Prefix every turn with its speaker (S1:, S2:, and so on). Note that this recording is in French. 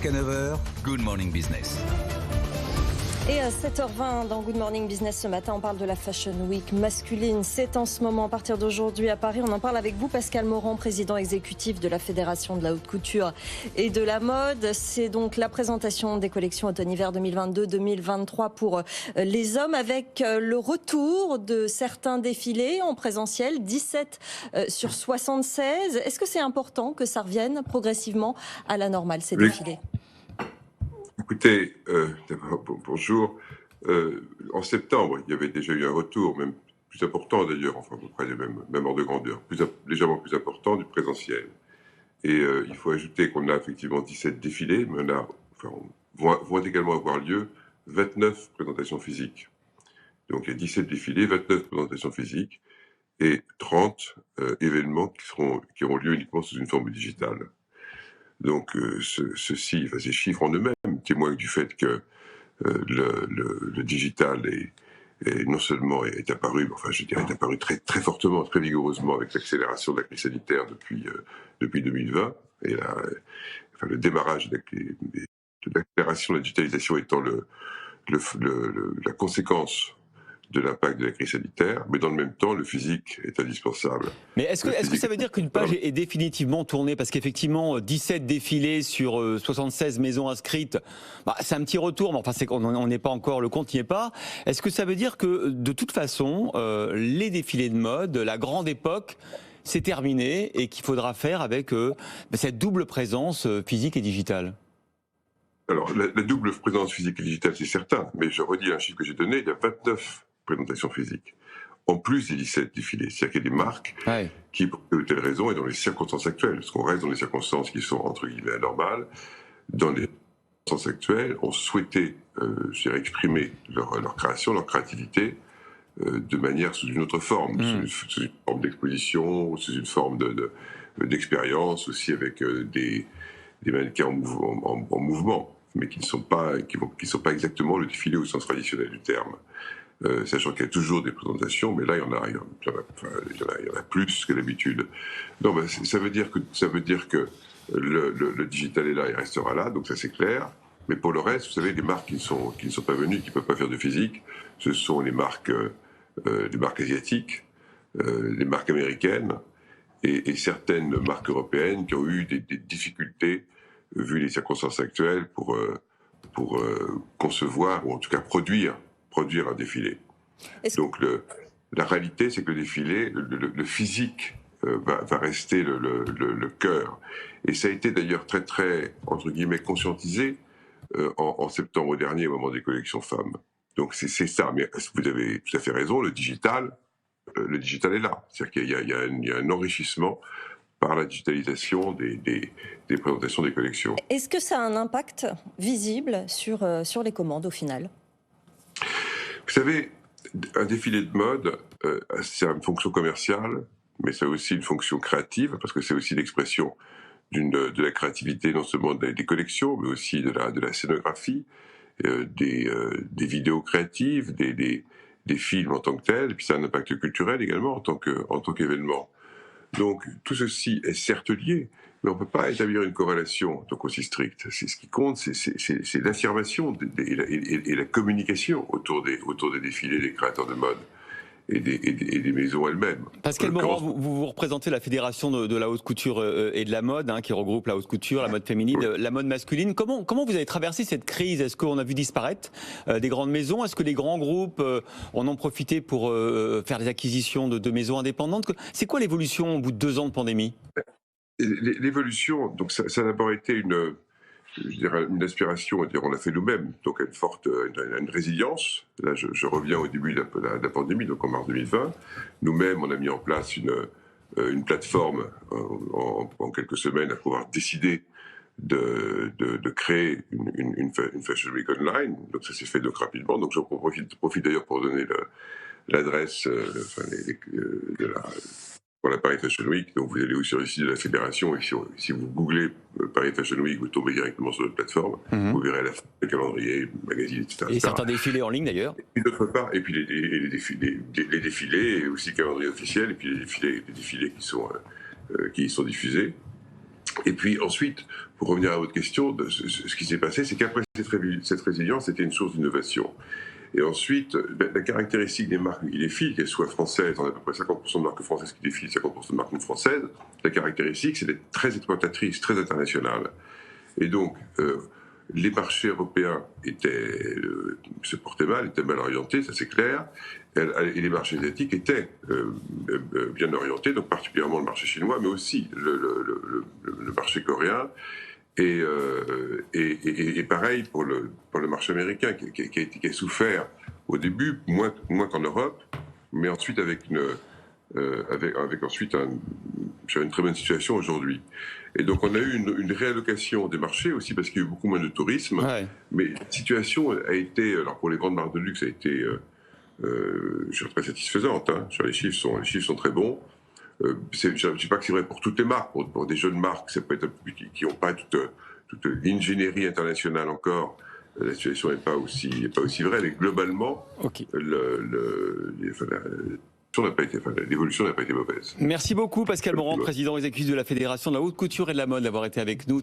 S1: Jusqu'à 9 heures, Good Morning Business.
S2: Et à 7h20 dans Good Morning Business ce matin, on parle de la Fashion Week masculine. C'est en ce moment, à partir d'aujourd'hui à Paris. On en parle avec vous, Pascal Morand, président exécutif de la Fédération de la haute couture et de la mode. C'est donc la présentation des collections automne-hiver 2022-2023 pour les hommes, avec le retour de certains défilés en présentiel, 17 sur 76. Est-ce que c'est important que ça revienne progressivement à la normale, ces défilés ?
S3: Écoutez, d'abord, bonjour. En septembre, il y avait déjà eu un retour, même plus important d'ailleurs, enfin à peu près le même ordre de grandeur, légèrement plus important du présentiel. Et il faut ajouter qu'on a effectivement 17 défilés, mais vont également avoir lieu 29 présentations physiques. Donc il y a 17 défilés, 29 présentations physiques et 30 événements qui auront lieu uniquement sous une forme digitale. Donc ces chiffres en eux-mêmes témoignent du fait que le digital est non seulement est apparu, enfin je dirais est apparu très très fortement, très vigoureusement avec l'accélération de la crise sanitaire depuis 2020 et le démarrage de l'accélération de la digitalisation étant la conséquence de l'impact de la crise sanitaire, mais dans le même temps, le physique est indispensable.
S4: Mais est-ce que ça veut dire qu'une page est définitivement tournée? Parce qu'effectivement, 17 défilés sur 76 maisons inscrites, c'est un petit retour, mais enfin, on n'est pas encore, le compte n'y est pas. Est-ce que ça veut dire que, de toute façon, les défilés de mode, la grande époque, c'est terminé et qu'il faudra faire avec cette double présence physique et digitale?
S3: Alors, la double présence physique et digitale, c'est certain, mais je redis un chiffre que j'ai donné, il y a 29 présentations physiques, en plus des 17 défilés. C'est-à-dire qu'il y a des marques qui, pour telle ou telle raison, et dans les circonstances actuelles, parce qu'on reste dans les circonstances qui sont, entre guillemets, anormales, dans les circonstances actuelles, ont souhaité exprimer leur création, leur créativité, de manière sous une autre forme, sous une forme d'exposition, sous une forme d'expérience, aussi avec des mannequins en mouvement, mais qui ne sont pas exactement le défilé au sens traditionnel du terme. Sachant qu'il y a toujours des présentations, mais là il y en a plus que d'habitude. Non, ça veut dire que le digital est là, il restera là, donc ça c'est clair. Mais pour le reste, vous savez, les marques qui ne sont pas venues, qui ne peuvent pas faire de physique, ce sont les marques asiatiques, les marques américaines et certaines marques européennes qui ont eu des difficultés vu les circonstances actuelles pour concevoir ou en tout cas produire un défilé. Donc la réalité, c'est que le défilé, le physique va rester le cœur. Et ça a été d'ailleurs très très, entre guillemets, conscientisé en septembre dernier au moment des collections femmes. Donc c'est ça, mais vous avez tout à fait raison, le digital est là. C'est-à-dire qu'il y a un enrichissement par la digitalisation des présentations des collections.
S2: Est-ce que ça a un impact visible sur les commandes au final ?
S3: Vous savez, un défilé de mode, c'est une fonction commerciale, mais c'est aussi une fonction créative, parce que c'est aussi l'expression de la créativité, non seulement des collections, mais aussi de la scénographie, des vidéos créatives, des films en tant que tels, et puis c'est un impact culturel également en tant qu'événement. Donc tout ceci est certes lié, mais on ne peut pas établir une corrélation donc aussi stricte. Ce qui compte, c'est l'affirmation et la communication autour des défilés des créateurs de mode et des maisons elles-mêmes.
S4: Pascal Morand, vous représentez la Fédération de la haute couture et de la mode, qui regroupe la haute couture, la mode féminine, la mode masculine. Comment vous avez traversé cette crise? Est-ce qu'on a vu disparaître des grandes maisons? Est-ce que les grands groupes en ont profité pour faire des acquisitions de maisons indépendantes? C'est quoi l'évolution au bout de 2 ans de pandémie?
S3: L'évolution, donc ça a d'abord été une aspiration, on l'a fait nous-mêmes, donc une résilience. Là, je reviens au début de la pandémie, donc en mars 2020. Nous-mêmes, on a mis en place une plateforme en quelques semaines à pouvoir décider de créer une Fashion Week online. Donc ça s'est fait donc rapidement. Donc j'en profite d'ailleurs pour donner l'adresse pour la Paris Fashion Week. Donc vous allez aussi sur le site de la fédération et si vous googlez Paris Fashion Week, vous tombez directement sur notre plateforme. Vous verrez à la fin le calendrier, le magazine, etc.
S4: Et certains défilés en ligne d'ailleurs.
S3: Et d'autre part, et puis les défilés, et aussi le calendrier officiel, et puis les défilés qui sont diffusés. Et puis ensuite, pour revenir à votre question, ce qui s'est passé, c'est qu'après cette résilience, c'était une source d'innovation. Et ensuite, la caractéristique des marques qui défilent, qu'elles soient françaises, on a à peu près 50% de marques françaises qui défilent, 50% de marques non françaises, la caractéristique, c'est d'être très exploitatrice, très internationale. Et donc, les marchés européens se portaient mal, étaient mal orientés, ça c'est clair, et les marchés asiatiques étaient bien orientés, donc particulièrement le marché chinois, mais aussi le marché coréen, et pareil pour le marché américain, qui a souffert au début, moins qu'en Europe, mais ensuite avec ensuite une très bonne situation aujourd'hui. Et donc on a eu une réallocation des marchés aussi parce qu'il y a eu beaucoup moins de tourisme. Ouais. Mais la situation a été, alors pour les grandes marques de luxe, a été très satisfaisante. Hein. Les chiffres sont très bons. Je ne dis pas que c'est vrai pour toutes les marques, pour des jeunes marques, ça peut être qui n'ont pas toute l'ingénierie internationale encore. La situation n'est pas aussi vraie, mais globalement, okay. L'évolution n'a pas été mauvaise.
S4: Merci beaucoup Pascal Morand, président exécutif de la Fédération de la haute couture et de la mode, d'avoir été avec nous.